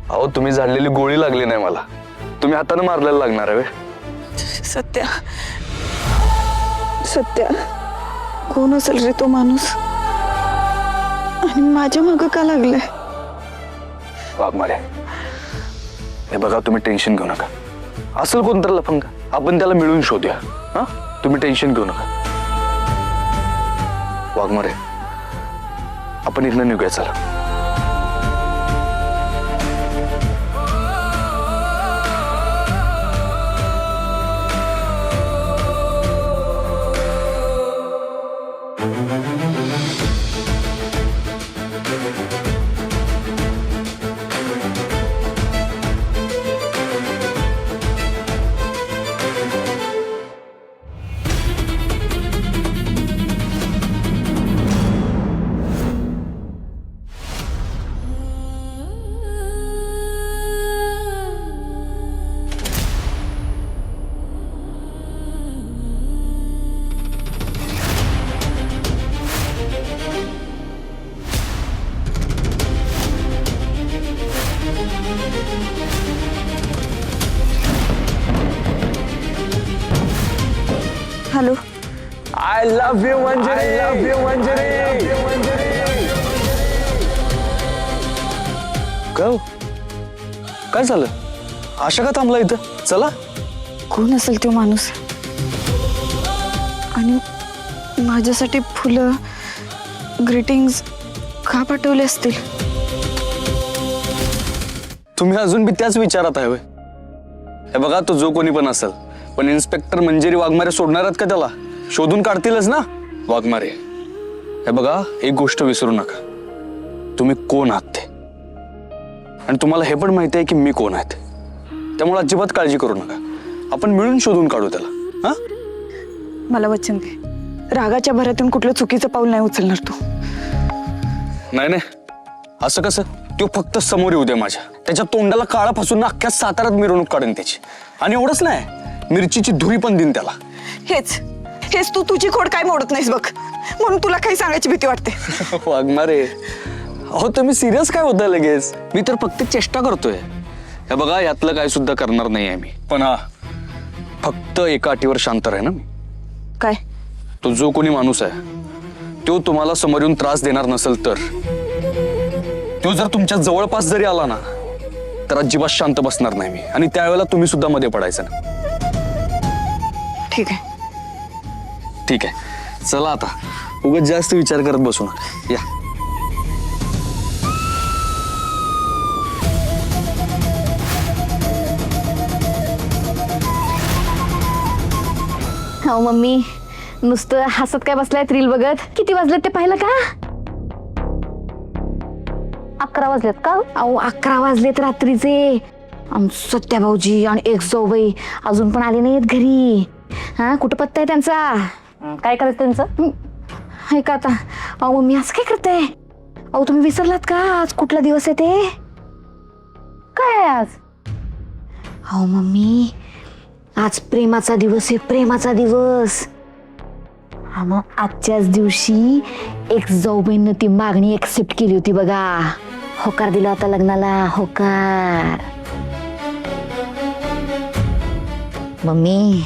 अहो तुम्ही झाडलेली गोळी लागली नाही मला, तुम्ही हाताने मारलेला लागणार आहे. सत्या सत्या कोण असेल रे तो माणूस आणि माझ्या मागं का लागलाय? वाघमारे हे बघा, तुम्ही टेन्शन घेऊ नका. असेल कोणतरी लफंगा, आपण त्याला मिळून शोधूया. हा तुम्ही टेन्शन घेऊ नका. वाघमारे आपण इथनं निघूया चला. Hello. I love you Manjari. I love you मंजरी. काय झालं? आशा का थांबला इथं? चला. कोण असेल तो माणूस आणि माझ्यासाठी फुलं ग्रीटिंग्स का पाठवले असतील? तुम्ही अजून बी त्याच विचारात आहे. हे बघा, तो जो कोणी पण असेल, पण इन्स्पेक्टर मंजिरी वाघमारे सोडणार आहेत का त्याला? शोधून काढतीलच ना वाघमारे. हे बघा, एक गोष्ट विसरू नका, तुम्ही कोण आहात ते, आणि तुम्हाला हे पण माहिती आहे की मी कोण आहे. त्यामुळे अजिबात काळजी करू नका, आपण मिळून शोधून काढू त्याला. हा मला वचन दे, रागाच्या भरातून कुठलं चुकीचं पाऊल नाही उचलणार तू. नाही नाही, असं कसं? तो फक्त समोर येऊ दे माझ्या, त्याच्या तोंडाला काळा फासून अख्ख्या साताऱ्यात मिरवणूक काढून त्याची. आणि एवढंच नाही, मिरचीची धुरी पण देईन त्याला. हेच हेच तू तुझी खोड काय मोडत नाहीस बघ, म्हणून तुला काही सांगायची भीती वाटते. वाघमारे, अहो तुम्ही सिरियस काय होता लगेच? मी तर फक्त चेष्टा करतोय. हे बघा, यातलं काय सुद्धा करणार नाही आहे मी, पण हा फक्त एका अटीवर शांत राही ना मी. काय? तो जो कोणी माणूस आहे तो तुम्हाला समोर येऊन त्रास देणार नसेल तर, तो जर तुमच्या जवळपास जरी आला ना, तर अजिबात शांत बसणार नाही मी, आणि त्यावेळेला तुम्ही सुद्धा मध्ये पडायचं ना. ठीक आहे. ठीक आहे, चला आता, उगाच जास्त विचार करत बसू नका. या. हो मम्मी, नुसतं हसत काय बसलाय रील बघत? किती वाजलेत ते पाहिलं का? 11 वाजलेत का? अहो 11 वाजलेत रात्रीचे. सत्या भाऊजी आणि एक जाऊबाई अजून पण आले नाहीत घरी. हा, कुठं पत्ता आहे त्यांचा? काय करायचं त्यांचं? आहे का आता? अहो मम्मी असं काय करताय? अहो तुम्ही विसरलात का आज कुठला दिवस आहे ते? काय आहे आज? अहो मम्मी, आज प्रेमाचा दिवस आहे, प्रेमाचा दिवस. हा, मग आजच्याच दिवशी एक जाऊबाईंनी ती मागणी एक्सेप्ट केली होती बघा. होकार दिला होता लग्नाला, होकार. मम्मी,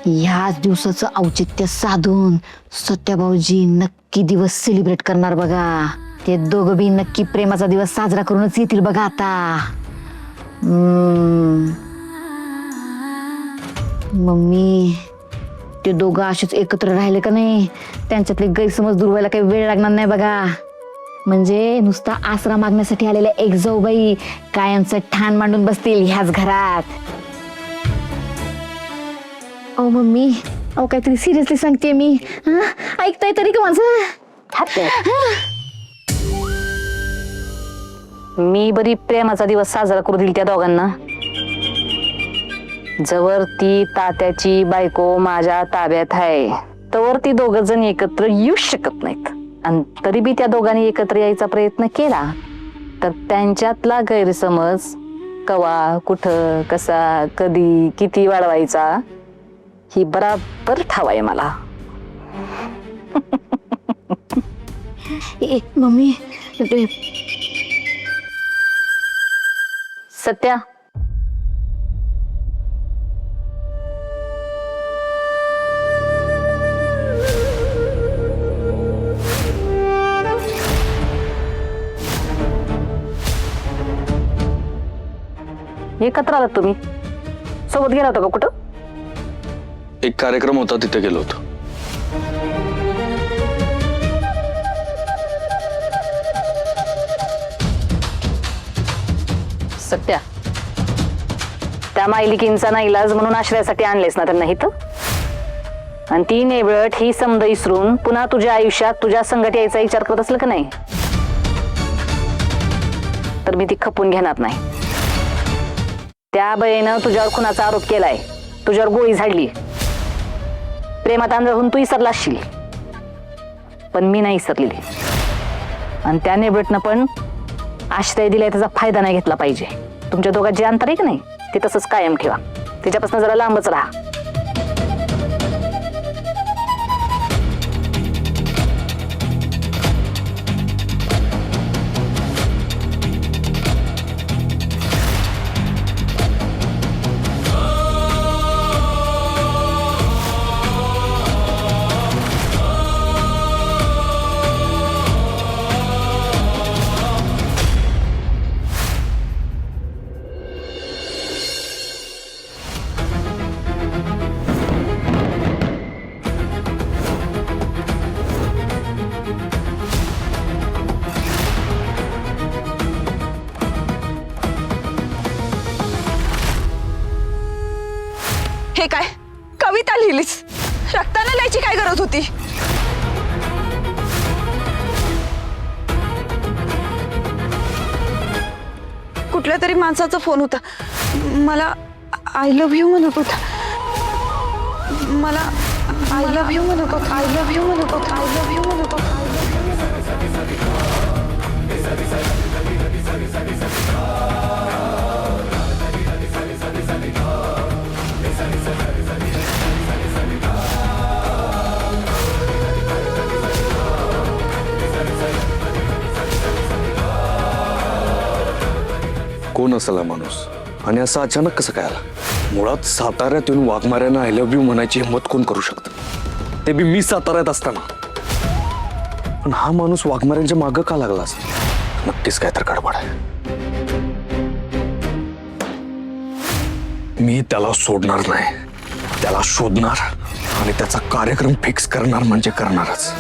ह्याच दिवसाचं औचित्य साधून सत्याभाऊजी नक्की दिवस सेलिब्रेट करणार बघा. ते दोघं बी नक्की प्रेमाचा दिवस साजरा करूनच येतील बघा आता. मम्मी, ते दोघं असेच एकत्र राहिले का नाही, त्यांच्यातले गैरसमज दूर व्हायला काही वेळ लागणार नाही बघा. म्हणजे नुसता आसरा मागण्यासाठी आलेल्या एक जाऊबाई कायमचं ठाण मांडून बसतील ह्याच घरात. अहो मम्मी, अहो काहीतरी सिरियसली सांगते मी. ऐकताय तरी का माझं? मी बरी प्रेमाचा दिवस साजरा करू दिल त्या दोघांना. जवळ ती तात्याची बायको माझ्या ताब्यात आहे, तवर ती दोघ जण एकत्र येऊ शकत नाहीत. आणि तरी बी त्या दोघांनी एकत्र यायचा प्रयत्न केला तर त्यांच्यातला गैरसमज कवा, कुठं, कसा, कधी, किती वाढवायचा ही बराबर ठाव आहे मला. मम्मी, सत्या, एकत्र आलात तुम्ही? सोबत गेला होता का कुठं? एक कार्यक्रम होता, तिथे गेलो होतो. सत्या, त्या मायलिकींचा ना इलाज म्हणून आश्रयासाठी आणलेस ना त्यांना इथं, आणि ती नेबळट ही समज इसरून पुन्हा तुझ्या आयुष्यात तुझ्या संगत यायचा विचार करत असलं का नाही, तर मी ती खपून घेणार नाही. त्या बयेनं तुझ्यावर खुनाचा आरोप केलाय, तुझ्यावर गोळी झाडली, प्रेमात आंधळून तू विसरला असशील, पण मी नाही विसरलेली. आणि त्या नेबळटनं पण आश्रय दिलाय त्याचा फायदा नाही घेतला पाहिजे. तुमच्या दोघात जे अंतर आहे की नाही ते तसंच कायम ठेवा. त्याच्यापासून जरा लांबच राहा. हे काय कविता लिहिलीस? रक्ताला लिहायची काय गरज होती? कुठल्या तरी माणसाचा फोन होता, मला आय लव्ह यू म्हणत होता. मला आय लव्ह यू म्हणत होता. आय लव्ह यू म्हणत होता. आय लव्ह यू म्हणत होता. कोण असेल हा माणूस, आणि असं अचानक कसं काय आला? मुळात साताऱ्यात येऊन वाघमाऱ्यांना आय लव्ह यू म्हणायची हिंमत कोण करू शकतं? ते बी मी साताऱ्यात असताना. पण हा माणूस वाघमाऱ्यांच्या मागं का लागला असेल? नक्कीच काय तर गडबड आहे. मी त्याला सोडणार नाही, त्याला शोधणार आणि त्याचा कार्यक्रम फिक्स करणार म्हणजे करणारच.